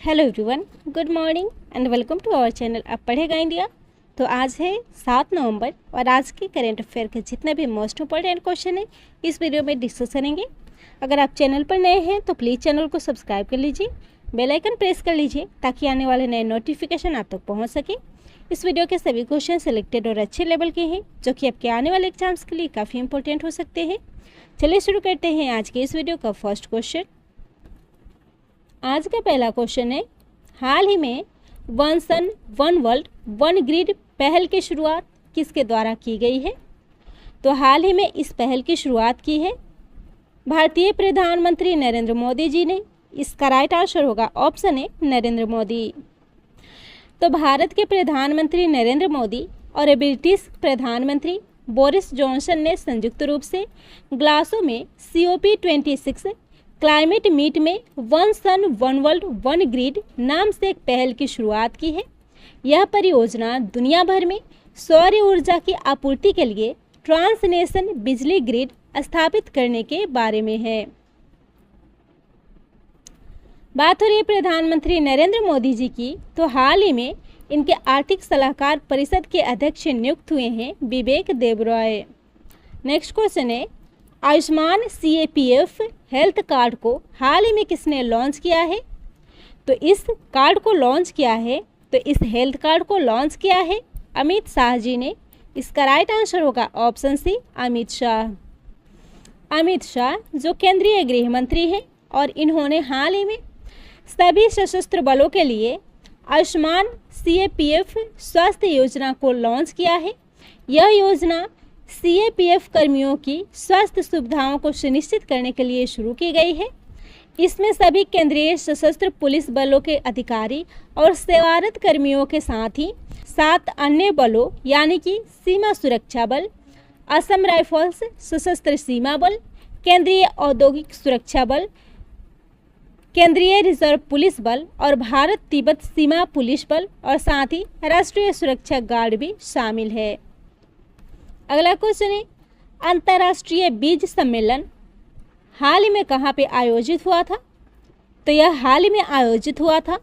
Hello everyone, good morning and welcome to our channel अब पढ़ेगा India. तो आज है 7 नवंबर और आज के करेंट अफेयर के जितने भी मोस्ट इंपॉर्टेंट क्वेश्चन है इस वीडियो में डिस्कस करेंगे। अगर आप चैनल पर नए हैं तो प्लीज़ चैनल को सब्सक्राइब कर लीजिए, बेल आइकन प्रेस कर लीजिए ताकि आने वाले नए नोटिफिकेशन आप तक पहुँच सके। इस वीडियो के सभी क्वेश्चन सिलेक्टेड और अच्छे लेवल के हैं जो कि आपके आने वाले एग्जाम्स के लिए काफ़ी इंपॉर्टेंट हो सकते हैं। चलिए शुरू करते हैं आज के इस वीडियो का फर्स्ट क्वेश्चन। आज का पहला क्वेश्चन है, हाल ही में one sun one world one grid पहल की शुरुआत किसके द्वारा की गई है? तो हाल ही में इस पहल की शुरुआत की है भारतीय प्रधानमंत्री नरेंद्र मोदी जी ने। इसका राइट आंसर होगा ऑप्शन ए नरेंद्र मोदी। तो भारत के प्रधानमंत्री नरेंद्र मोदी और ब्रिटिश प्रधानमंत्री बोरिस जॉनसन ने संयुक्त रूप से ग्लासगो में COP26 क्लाइमेट मीट में one sun one world one grid नाम से एक पहल की शुरुआत की है। यह परियोजना दुनिया भर में सौर ऊर्जा की आपूर्ति के लिए ट्रांसनेशन बिजली ग्रिड स्थापित करने के बारे में है। बात हो रही है प्रधानमंत्री नरेंद्र मोदी जी की, तो हाल ही में इनके आर्थिक सलाहकार परिषद के अध्यक्ष नियुक्त हुए हैं विवेक देबरॉय। नेक्स्ट क्वेश्चन है, आयुष्मान CAPF हेल्थ कार्ड को हाल ही में किसने लॉन्च किया है? तो इस कार्ड को लॉन्च किया है, तो इस हेल्थ कार्ड को लॉन्च किया है अमित शाह जी ने। इसका राइट आंसर होगा ऑप्शन सी अमित शाह। अमित शाह जो केंद्रीय गृह मंत्री हैं और इन्होंने हाल ही में सभी सशस्त्र बलों के लिए आयुष्मान CAPF स्वास्थ्य योजना को लॉन्च किया है। यह योजना CAPF कर्मियों की स्वास्थ्य सुविधाओं को सुनिश्चित करने के लिए शुरू की गई है। इसमें सभी केंद्रीय सशस्त्र पुलिस बलों के अधिकारी और सेवारत कर्मियों के साथ ही 7 अन्य बलों यानी कि सीमा सुरक्षा बल, असम राइफल्स सशस्त्र सीमा बल, केंद्रीय औद्योगिक सुरक्षा बल, केंद्रीय रिजर्व पुलिस बल और भारत तिब्बत सीमा पुलिस बल और साथ ही राष्ट्रीय सुरक्षा गार्ड भी शामिल है। अगला क्वेश्चन है, अंतर्राष्ट्रीय बीज सम्मेलन हाल ही में कहाँ पे आयोजित हुआ था? तो यह हाल ही में आयोजित हुआ था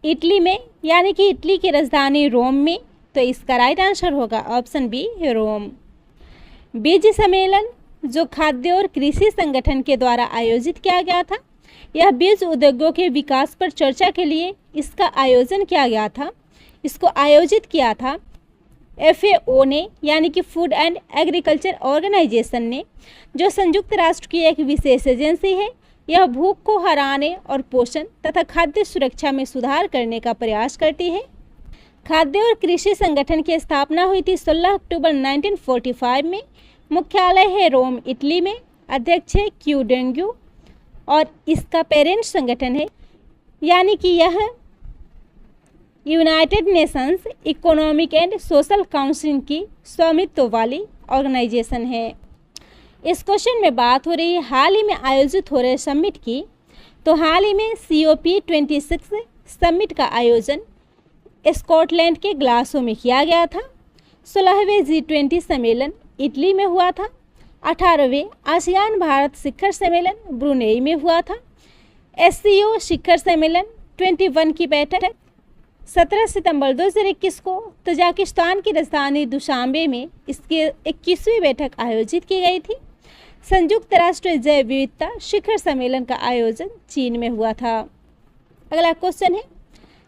इटली में, यानी कि इटली की राजधानी रोम में। तो इसका राइट आंसर होगा ऑप्शन बी रोम। बीज सम्मेलन जो खाद्य और कृषि संगठन के द्वारा आयोजित किया गया था, यह बीज उद्योगों के विकास पर चर्चा के लिए इसका आयोजन किया गया था। इसको आयोजित किया था FAO ने, यानी कि फूड एंड एग्रीकल्चर ऑर्गेनाइजेशन ने, जो संयुक्त राष्ट्र की एक विशेष एजेंसी है। यह भूख को हराने और पोषण तथा खाद्य सुरक्षा में सुधार करने का प्रयास करती है। खाद्य और कृषि संगठन की स्थापना हुई थी 16 अक्टूबर 1945 में। मुख्यालय है रोम इटली में। अध्यक्ष है क्यू डेंग्यू और इसका पेरेंट संगठन है, यानी कि यह United Nations economic and social council की स्वामित्व वाली ऑर्गेनाइजेशन है। इस क्वेश्चन में बात हो रही है हाल ही में आयोजित हो रहे समिट की। तो हाल ही में COP26 समिट का आयोजन स्कॉटलैंड के ग्लासगो में किया गया था। 16वें G20 सम्मेलन इटली में हुआ था। 18वें आसियान भारत शिखर सम्मेलन ब्रुनेई में हुआ था। SCO शिखर सम्मेलन 21 की बैठक 17 सितंबर 2021 को तजाकिस्तान की राजधानी दुशांबे में इसकी 21वीं बैठक आयोजित की गई थी। संयुक्त राष्ट्र जैव विविधता शिखर सम्मेलन का आयोजन चीन में हुआ था। अगला क्वेश्चन है,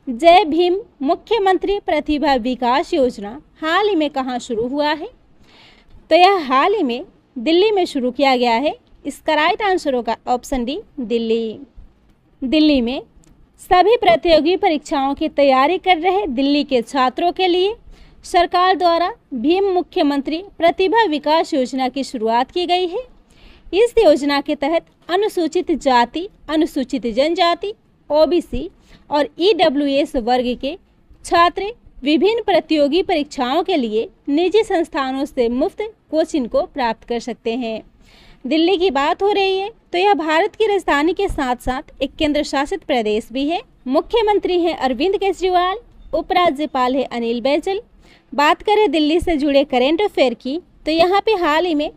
जय भीम मुख्यमंत्री प्रतिभा विकास योजना हाल ही में कहाँ शुरू हुआ है? तो यह हाल ही में दिल्ली में शुरू किया गया है। इसका राइट आंसर होगा ऑप्शन डी दिल्ली। दिल्ली में सभी प्रतियोगी परीक्षाओं की तैयारी कर रहे दिल्ली के छात्रों के लिए सरकार द्वारा भीम मुख्यमंत्री प्रतिभा विकास योजना की शुरुआत की गई है। इस योजना के तहत अनुसूचित जाति, अनुसूचित जनजाति, OBC और EWS वर्ग के छात्र विभिन्न प्रतियोगी परीक्षाओं के लिए निजी संस्थानों से मुफ्त कोचिंग को प्राप्त कर सकते हैं। दिल्ली की बात हो रही है तो यह भारत की राजधानी के साथ साथ एक केंद्र शासित प्रदेश भी है। मुख्यमंत्री हैं अरविंद केजरीवाल, उपराज्यपाल है अनिल बैजल। बात करें दिल्ली से जुड़े करेंट अफेयर की, तो यहाँ पे हाल ही में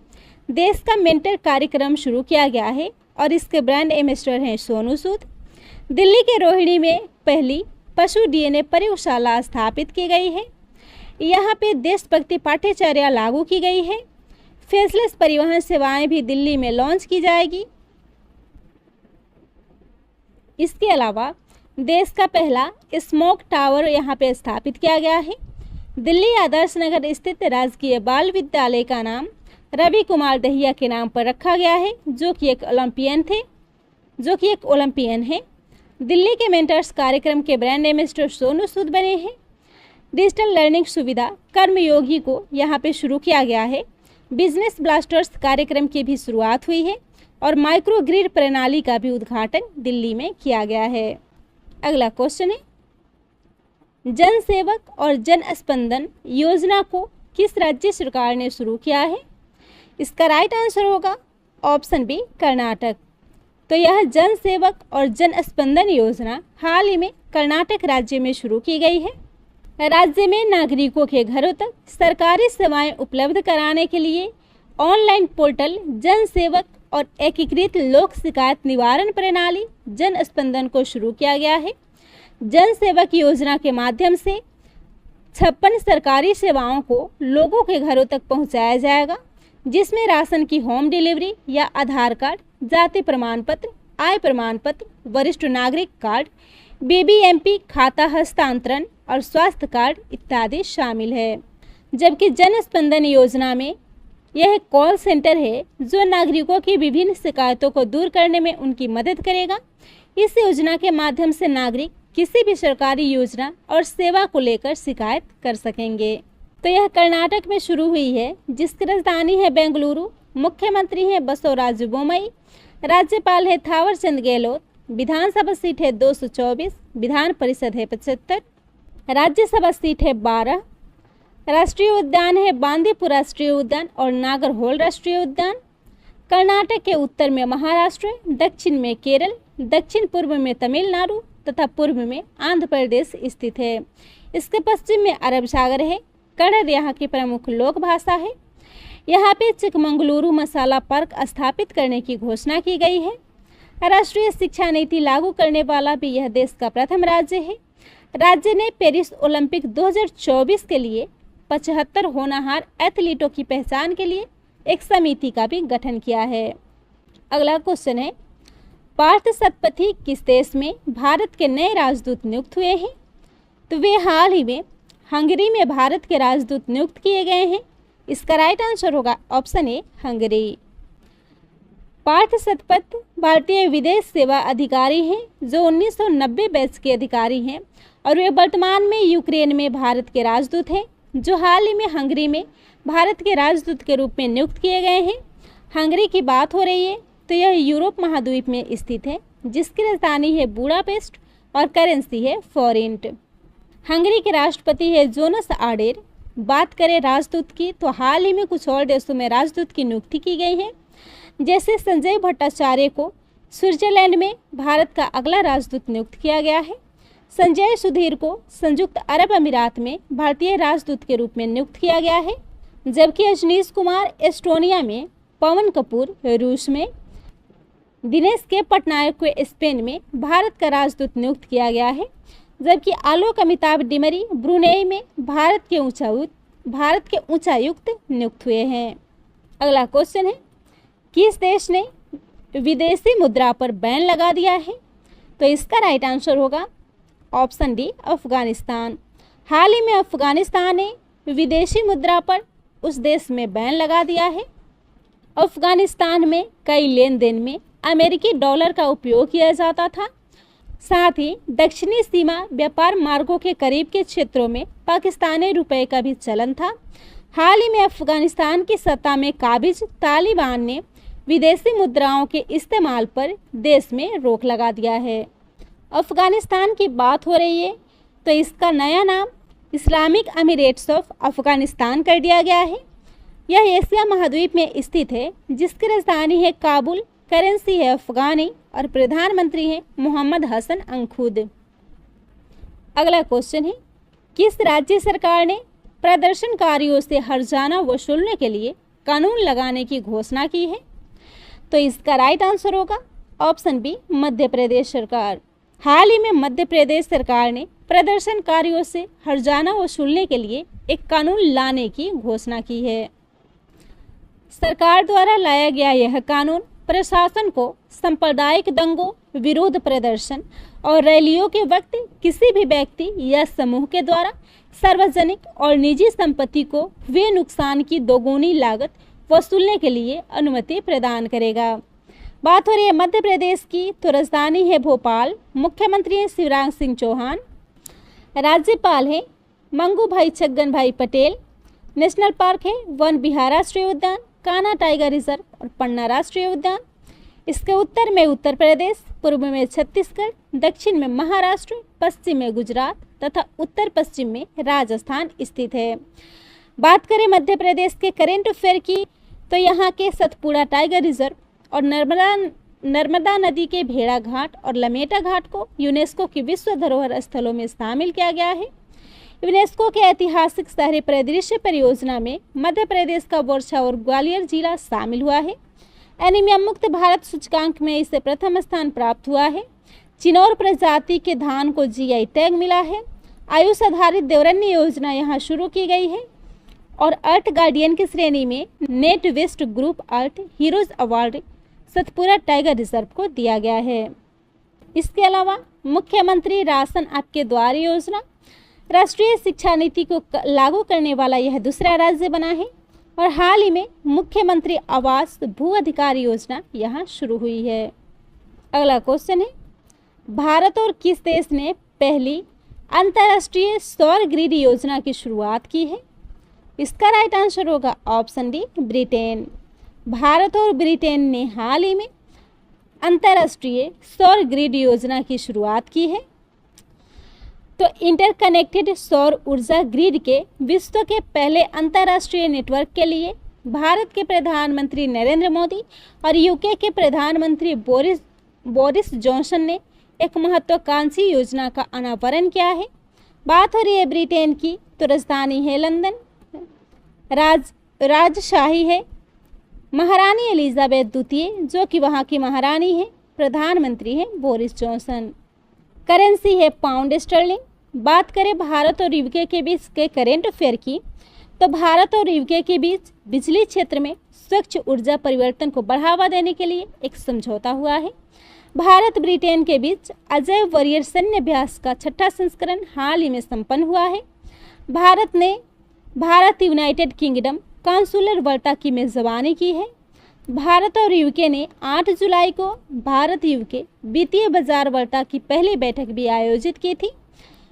देश का मेंटर कार्यक्रम शुरू किया गया है और इसके ब्रांड एम्बेसडर हैं सोनू सूद। दिल्ली के रोहिणी में पहली पशु डीएनए प्रयोगशाला स्थापित की गई है। यहाँ पे देशभक्ति पाठ्यचर्या लागू की गई है। फेसलेस परिवहन सेवाएं भी दिल्ली में लॉन्च की जाएगी। इसके अलावा देश का पहला स्मोक टावर यहाँ पे स्थापित किया गया है। दिल्ली आदर्श नगर स्थित राजकीय बाल विद्यालय का नाम रवि कुमार दहिया के नाम पर रखा गया है, जो कि एक ओलंपियन है। दिल्ली के मेंटर्स कार्यक्रम के ब्रांड एम्बेसडर सोनू सूद बने हैं। डिजिटल लर्निंग सुविधा कर्मयोगी को यहाँ पे शुरू किया गया है। बिजनेस ब्लास्टर्स कार्यक्रम की भी शुरुआत हुई है और माइक्रो ग्रिड प्रणाली का भी उद्घाटन दिल्ली में किया गया है। अगला क्वेश्चन है, जन सेवक और जन स्पंदन योजना को किस राज्य सरकार ने शुरू किया है? इसका राइट आंसर होगा ऑप्शन बी, कर्नाटक। तो यह जन सेवक और जन स्पंदन योजना हाल ही में कर्नाटक राज्य में शुरू की गई है। राज्य में नागरिकों के घरों तक सरकारी सेवाएं उपलब्ध कराने के लिए ऑनलाइन पोर्टल जन सेवक और एकीकृत लोक शिकायत निवारण प्रणाली जन स्पंदन को शुरू किया गया है। जन सेवक योजना के माध्यम से 56 सरकारी सेवाओं को लोगों के घरों तक पहुंचाया जाएगा, जिसमें राशन की होम डिलीवरी या आधार कार्ड, जाति प्रमाण पत्र, आय प्रमाण पत्र, वरिष्ठ नागरिक कार्ड, बीबीएमपी खाता हस्तांतरण और स्वास्थ्य कार्ड इत्यादि शामिल है। जबकि जन स्पंदन योजना में यह एक कॉल सेंटर है जो नागरिकों की विभिन्न शिकायतों को दूर करने में उनकी मदद करेगा। इस योजना के माध्यम से नागरिक किसी भी सरकारी योजना और सेवा को लेकर शिकायत कर सकेंगे। तो यह कर्नाटक में शुरू हुई है, जिसकी राजधानी है बेंगलुरु। मुख्यमंत्री हैं बसवराज बोम्मई, राज्यपाल है थावरचंद गहलोत, विधानसभा सीट है 224, विधान परिषद है 75, राज्यसभा सीट है 12, राष्ट्रीय उद्यान है बांदीपुर राष्ट्रीय उद्यान और नागरहोल राष्ट्रीय उद्यान। कर्नाटक के उत्तर में महाराष्ट्र, दक्षिण में केरल, दक्षिण पूर्व में तमिलनाडु तथा पूर्व में आंध्र प्रदेश स्थित है। इसके पश्चिम में अरब सागर है। कन्नड़ यहाँ की प्रमुख लोक भाषा है। यहाँ पे चिकमंगलुरु मसाला पार्क स्थापित करने की घोषणा की गई है। राष्ट्रीय शिक्षा नीति लागू करने वाला भी यह देश का प्रथम राज्य है। राज्य ने पेरिस ओलंपिक 2024 के लिए 75 होनहार एथलीटों की पहचान के लिए एक समिति का भी गठन किया है। अगला क्वेश्चन है, पार्थ सतपथी किस देश में भारत के नए राजदूत नियुक्त हुए हैं? तो वे हाल ही में हंगरी में भारत के राजदूत नियुक्त किए गए हैं। इसका राइट आंसर होगा option A, Hungary. Parth Satpath भारतीय विदेश सेवा अधिकारी हैं जो 1990 बैच के अधिकारी हैं और वे वर्तमान में यूक्रेन में भारत के राजदूत हैं, जो हाल ही में हंगरी में भारत के राजदूत के रूप में नियुक्त किए गए हैं। हंगरी की बात हो रही है तो यह यूरोप महाद्वीप में स्थित है, जिसकी राजधानी है बुडापेस्ट और करेंसी है फॉरेंट। हंगरी के राष्ट्रपति है जोनास आडेर। बात करें राजदूत की तो हाल ही में कुछ और देशों में राजदूत की नियुक्ति की गई है, जैसे संजय भट्टाचार्य को स्विट्जरलैंड में भारत का अगला राजदूत नियुक्त किया गया है। संजय सुधीर को संयुक्त अरब अमीरात में भारतीय राजदूत के रूप में नियुक्त किया गया है, जबकि अजनीश कुमार एस्टोनिया में, पवन कपूर रूस में, दिनेश के पटनायक को स्पेन में भारत का राजदूत नियुक्त किया गया है, जबकि आलोक अमिताभ डिमरी ब्रुनेई में भारत के उच्चायुक्त नियुक्त हुए हैं। अगला क्वेश्चन है, किस देश ने विदेशी मुद्रा पर बैन लगा दिया है? तो इसका राइट आंसर होगा ऑप्शन डी, अफगानिस्तान। हाल ही में अफगानिस्तान ने विदेशी मुद्रा पर उस देश में बैन लगा दिया है। अफगानिस्तान में कई लेन देन में अमेरिकी डॉलर का उपयोग किया जाता था। साथ ही दक्षिणी सीमा व्यापार मार्गों के करीब के क्षेत्रों में पाकिस्तानी रुपए का भी चलन था। हाल ही में अफगानिस्तान की सत्ता में काबिज तालिबान ने विदेशी मुद्राओं के इस्तेमाल पर देश में रोक लगा दिया है। अफगानिस्तान की बात हो रही है तो इसका नया नाम इस्लामिक अमीरेट्स ऑफ अफगानिस्तान कर दिया गया है। यह एशिया महाद्वीप में स्थित है, जिसकी राजधानी है काबुल, करेंसी है अफगानी और प्रधानमंत्री हैं मोहम्मद हसन अंखुद। अगला क्वेश्चन है, किस राज्य सरकार ने प्रदर्शनकारियों से हर्जाना वसूलने के लिए कानून लगाने की घोषणा की है? तो इसका राइट आंसर होगा ऑप्शन बी, मध्य प्रदेश सरकार। हाल ही में मध्य प्रदेश सरकार ने प्रदर्शनकारियों से हर्जाना वसूलने के लिए एक कानून लाने की घोषणा की है। सरकार द्वारा लाया गया यह कानून प्रशासन को सांप्रदायिक दंगों, विरोध प्रदर्शन और रैलियों के वक्त किसी भी व्यक्ति या समूह के द्वारा सार्वजनिक और निजी संपत्ति को हुए नुकसान की दोगुनी लागत वसूलने के लिए अनुमति प्रदान करेगा। बात हो रही है मध्य प्रदेश की, तो राजधानी है भोपाल, मुख्यमंत्री हैं शिवराज सिंह चौहान, राज्यपाल हैं मंगू भाई छगन भाई पटेल, नेशनल पार्क है वन विहार राष्ट्रीय उद्यान, कान्हा टाइगर रिजर्व और पन्ना राष्ट्रीय उद्यान। इसके उत्तर में उत्तर प्रदेश, पूर्व में छत्तीसगढ़, दक्षिण में महाराष्ट्र, पश्चिम में गुजरात तथा उत्तर पश्चिम में राजस्थान स्थित है। बात करें मध्य प्रदेश के करेंट अफेयर की, तो यहाँ के सतपुड़ा टाइगर रिजर्व और नर्मदा नदी के भेड़ा घाट और लमेटा घाट को यूनेस्को की विश्व धरोहर स्थलों में शामिल किया गया है। यूनेस्को के ऐतिहासिक शहरी परिदृश्य परियोजना में मध्य प्रदेश का वर्षा और ग्वालियर जिला शामिल हुआ है। एनीमिया मुक्त भारत सूचकांक में इसे प्रथम स्थान प्राप्त हुआ है। चिनौर प्रजाति के धान को जीआई टैग मिला है। आयुष आधारित देवरण्य योजना यहाँ शुरू की गई है और अर्थ गार्डियन की श्रेणी में NatWest group earth heroes award Satpura tiger reserve को दिया गया है। इसके अलावा मुख्यमंत्री राशन आपके द्वार योजना राष्ट्रीय शिक्षा नीति को लागू करने वाला यह दूसरा राज्य बना है और हाल ही में मुख्यमंत्री आवास भू अधिकार योजना यहाँ शुरू हुई है। अगला क्वेश्चन है, भारत और किस देश ने पहली अंतर्राष्ट्रीय सौर ग्रिड योजना की शुरुआत की है? इसका राइट आंसर होगा ऑप्शन डी, ब्रिटेन। भारत और ब्रिटेन ने हाल ही में अंतर्राष्ट्रीय सौर ग्रिड योजना की शुरुआत की है। तो इंटरकनेक्टेड सौर ऊर्जा ग्रिड के विश्व के पहले अंतर्राष्ट्रीय नेटवर्क के लिए भारत के प्रधानमंत्री नरेंद्र मोदी और यूके के प्रधानमंत्री बोरिस जॉनसन ने एक महत्वाकांक्षी योजना का अनावरण किया है। बात हो रही है ब्रिटेन की, तो राजधानी है लंदन, राजशाही है महारानी एलिजाबेथ द्वितीय जो कि वहाँ की महारानी है, प्रधानमंत्री हैं बोरिस जॉनसन। करेंसी है पाउंड स्टर्लिंग। बात करें भारत और यूके के बीच के करेंट अफेयर की, तो भारत और यूके के बीच बिजली क्षेत्र में स्वच्छ ऊर्जा परिवर्तन को बढ़ावा देने के लिए एक समझौता हुआ है। भारत ब्रिटेन के बीच अजय वॉरियर सैन्य अभ्यास का 6ठा संस्करण हाल ही में संपन्न हुआ है। भारत यूनाइटेड किंगडम काउंसिलर वार्ता की मेजबानी की है। भारत और यूके ने 8 जुलाई को भारत यूके वित्तीय बाजार वार्ता की पहली बैठक भी आयोजित की थी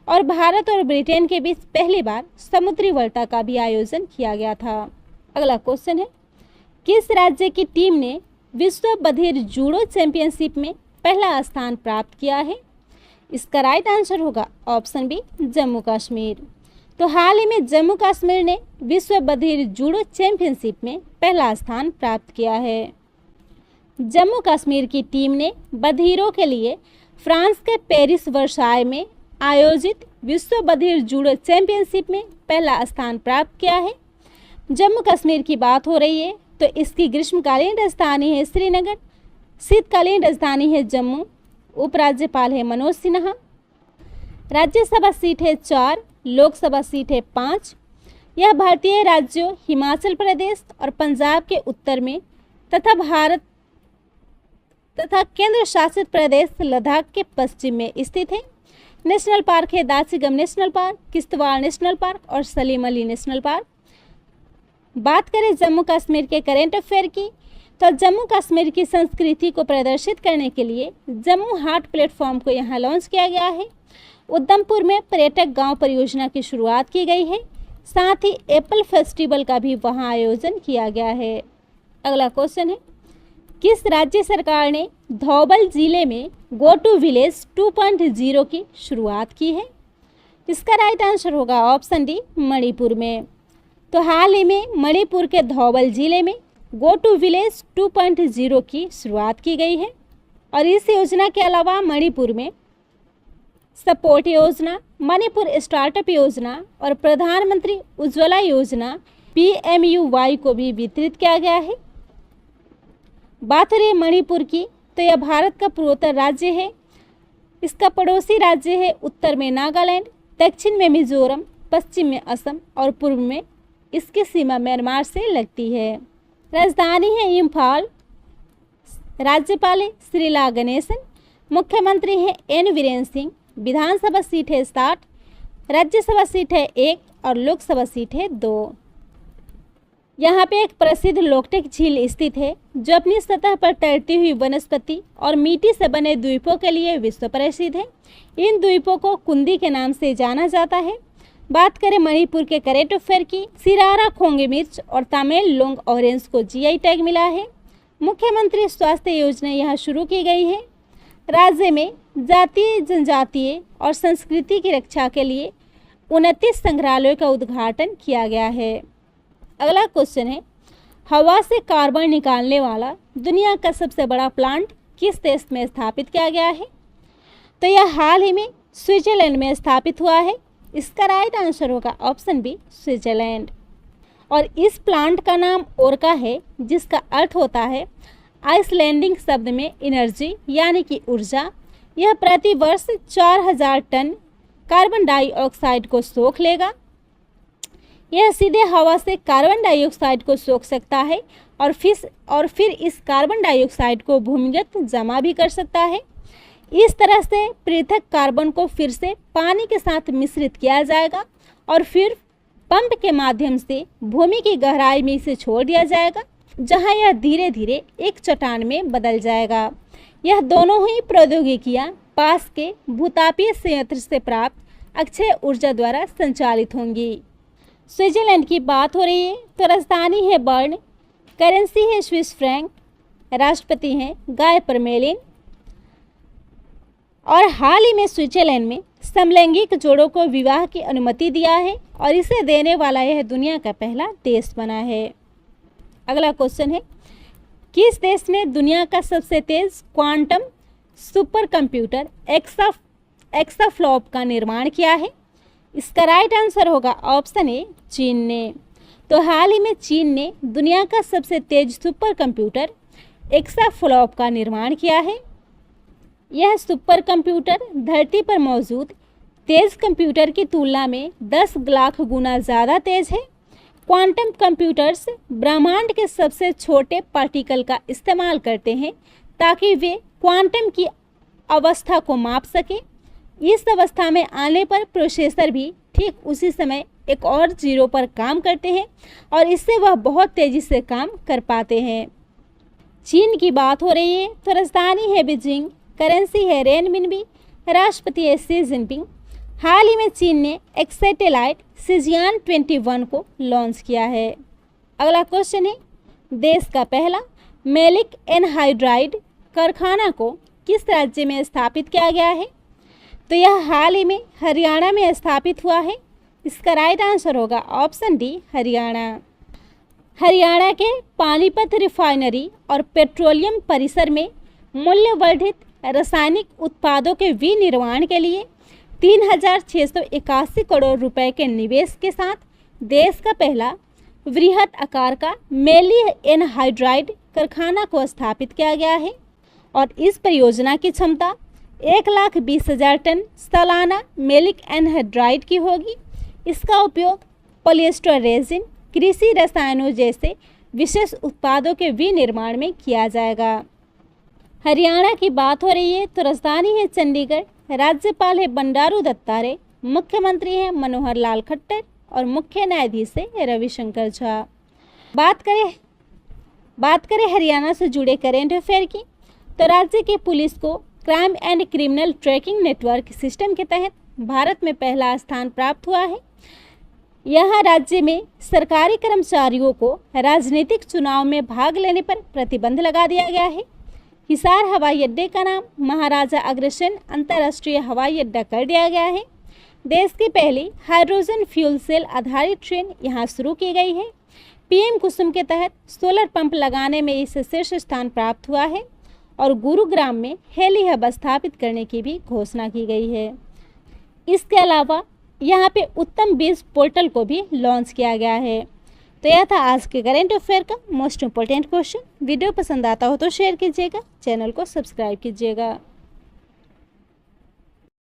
और भारत और ब्रिटेन के बीच पहली बार समुद्री वार्ता का भी आयोजन किया गया था। अगला क्वेश्चन है, किस राज्य की टीम ने विश्व बधिर जूडो चैंपियनशिप में पहला स्थान प्राप्त किया है? इसका राइट आंसर होगा ऑप्शन बी, जम्मू कश्मीर। तो हाल ही में जम्मू कश्मीर ने विश्व बधिर जूडो चैंपियनशिप में पहला स्थान प्राप्त किया है। जम्मू कश्मीर की टीम ने बधिरों के लिए फ्रांस के पेरिस वर्साय में आयोजित विश्व बधिर जूडो चैंपियनशिप में पहला स्थान प्राप्त किया है। जम्मू कश्मीर की बात हो रही है तो इसकी ग्रीष्मकालीन राजधानी है श्रीनगर, शीतकालीन राजधानी है जम्मू, उपराज्यपाल है मनोज सिन्हा, राज्यसभा सीट है 4, लोकसभा सीट है 5। यह भारतीय राज्यों हिमाचल प्रदेश और पंजाब के उत्तर में तथा केंद्र शासित प्रदेश लद्दाख के पश्चिम में स्थित है। नेशनल पार्क है Dachigam national park, Kishtwar national park और सलीम अली नेशनल पार्क। बात करें जम्मू कश्मीर के करेंट अफेयर की, तो जम्मू कश्मीर की संस्कृति को प्रदर्शित करने के लिए जम्मू हाट प्लेटफॉर्म को यहाँ लॉन्च किया गया है। उधमपुर में पर्यटक गांव परियोजना की शुरुआत की गई है। साथ ही एप्पल फेस्टिवल का भी वहां आयोजन किया गया है। अगला क्वेश्चन है, किस राज्य सरकार ने धौबल जिले में गो टू विलेज 2.0 की शुरुआत की है? इसका राइट आंसर होगा ऑप्शन डी, मणिपुर में। तो हाल ही में मणिपुर के धौबल जिले में गो टू विलेज 2.0 की शुरुआत की गई है और इस योजना के अलावा मणिपुर में सपोर्ट योजना, मणिपुर स्टार्टअप योजना और प्रधानमंत्री उज्ज्वला योजना PMUY को भी वितरित किया गया है। बात हो रही है मणिपुर की, तो यह भारत का पूर्वोत्तर राज्य है। इसका पड़ोसी राज्य है उत्तर में नागालैंड, दक्षिण में मिजोरम, पश्चिम में असम और पूर्व में इसकी सीमा म्यांमार से लगती है। राजधानी है इम्फाल। राज्यपाल है श्रीला गणेशन। मुख्यमंत्री है एन वीरेन सिंह। विधानसभा सीट है 60, राज्यसभा सीट है 1 और लोकसभा सीट है 2। यहाँ पे एक प्रसिद्ध लोकटेक झील स्थित है जो अपनी सतह पर तैरती हुई वनस्पति और मिट्टी से बने द्वीपों के लिए विश्व प्रसिद्ध है। इन द्वीपों को कुंदी के नाम से जाना जाता है। बात करें मणिपुर के करेंट अफेयर की, सिरारा खोंगे मिर्च और तमिल लोंग ऑरेंज को जीआई टैग मिला है। मुख्यमंत्री स्वास्थ्य योजना यहाँ शुरू की गई है। राज्य में जातीय, जनजातीय और संस्कृति की रक्षा के लिए 29 संग्रहालयों का उद्घाटन किया गया है। अगला क्वेश्चन है, हवा से कार्बन निकालने वाला दुनिया का सबसे बड़ा प्लांट किस देश में स्थापित किया गया है? तो यह हाल ही में स्विट्जरलैंड में स्थापित हुआ है। इसका राइट आंसर होगा ऑप्शन बी, स्विट्जरलैंड। और इस प्लांट का नाम ओरका है, जिसका अर्थ होता है आइसलैंडिंग शब्द में एनर्जी यानी कि ऊर्जा। यह प्रति वर्ष 4000 टन कार्बन डाइऑक्साइड को सोख लेगा। यह सीधे हवा से कार्बन डाइऑक्साइड को सोख सकता है और फिर इस कार्बन डाइऑक्साइड को भूमिगत जमा भी कर सकता है। इस तरह से पृथक कार्बन को फिर से पानी के साथ मिश्रित किया जाएगा और फिर पंप के माध्यम से भूमि की गहराई में इसे छोड़ दिया जाएगा, जहां यह धीरे धीरे एक चट्टान में बदल जाएगा। यह दोनों ही प्रौद्योगिकियां पास के भूतापीय संयंत्र से प्राप्त अक्षय ऊर्जा द्वारा संचालित होंगी। स्विट्जरलैंड की बात हो रही है तो राजधानी है बर्न, करेंसी है स्विस फ्रैंक, राष्ट्रपति हैं गाय परमेलिन। और हाल ही में स्विट्जरलैंड में समलैंगिक जोड़ों को विवाह की अनुमति दिया है और इसे देने वाला यह दुनिया का पहला देश बना है। अगला क्वेश्चन है, किस देश ने दुनिया का सबसे तेज क्वांटम सुपर कंप्यूटर एक्साफ्लॉप का निर्माण किया है? इसका राइट आंसर होगा ऑप्शन ए, चीन ने। तो हाल ही में चीन ने दुनिया का सबसे तेज सुपर कंप्यूटर एक्साफ्लॉप का निर्माण किया है। यह सुपर कंप्यूटर धरती पर मौजूद तेज कंप्यूटर की तुलना में 10 लाख गुना ज़्यादा तेज है। क्वांटम कंप्यूटर्स ब्रह्मांड के सबसे छोटे पार्टिकल का इस्तेमाल करते हैं ताकि वे क्वांटम की अवस्था को माप सकें। इस अवस्था में आने पर प्रोसेसर भी ठीक उसी समय एक और जीरो पर काम करते हैं और इससे वह बहुत तेज़ी से काम कर पाते हैं। चीन की बात हो रही है तो राजधानी है बीजिंग, करेंसी है रेनमिनबी, राष्ट्रपति है शी जिनपिंग। हाल ही में चीन ने एक सैटेलाइट सिजियान 21 को लॉन्च किया है। अगला क्वेश्चन है, देश का पहला मेलिक एनहाइड्राइड कारखाना को किस राज्य में स्थापित किया गया है? तो यह हाल ही में हरियाणा में स्थापित हुआ है। इसका राइट आंसर होगा ऑप्शन डी, हरियाणा। हरियाणा के पानीपत रिफाइनरी और पेट्रोलियम परिसर में मूल्यवर्धित रासायनिक उत्पादों के विनिर्माण के लिए 3681 करोड़ रुपए के निवेश के साथ देश का पहला वृहत आकार का मेलिक एनहाइड्राइड कारखाना को स्थापित किया गया है और इस परियोजना की क्षमता 1,20,000 टन सालाना मेलिक एनहाइड्राइड की होगी। इसका उपयोग पॉलिएस्टर रेजिन, कृषि रसायनों जैसे विशेष उत्पादों के विनिर्माण में किया जाएगा। हरियाणा की बात हो रही है तो राजधानी है चंडीगढ़, राज्यपाल है बंडारू दत्तात्रेय, मुख्यमंत्री है मनोहर लाल खट्टर और मुख्य न्यायाधीश है रविशंकर झा। बात करें हरियाणा से जुड़े करेंट अफेयर की तो राज्य के पुलिस को crime and criminal tracking network system के तहत भारत में पहला स्थान प्राप्त हुआ है। यहाँ राज्य में सरकारी कर्मचारियों को राजनीतिक चुनाव में भाग लेने पर प्रतिबंध लगा दिया गया है। हिसार हवाई अड्डे का नाम महाराजा अग्रसेन अंतर्राष्ट्रीय हवाई अड्डा कर दिया गया है। देश की पहली हाइड्रोजन फ्यूल सेल आधारित ट्रेन यहाँ शुरू की गई है। पीएम कुसुम के तहत सोलर पंप लगाने में इसे शीर्ष स्थान प्राप्त हुआ है और गुरुग्राम में हेली हब स्थापित करने की भी घोषणा की गई है। इसके अलावा यहाँ पे उत्तम बीज पोर्टल को भी लॉन्च किया गया है। तो यह था आज के करेंट अफेयर का मोस्ट इम्पोर्टेंट क्वेश्चन। वीडियो पसंद आता हो तो शेयर कीजिएगा, चैनल को सब्सक्राइब कीजिएगा।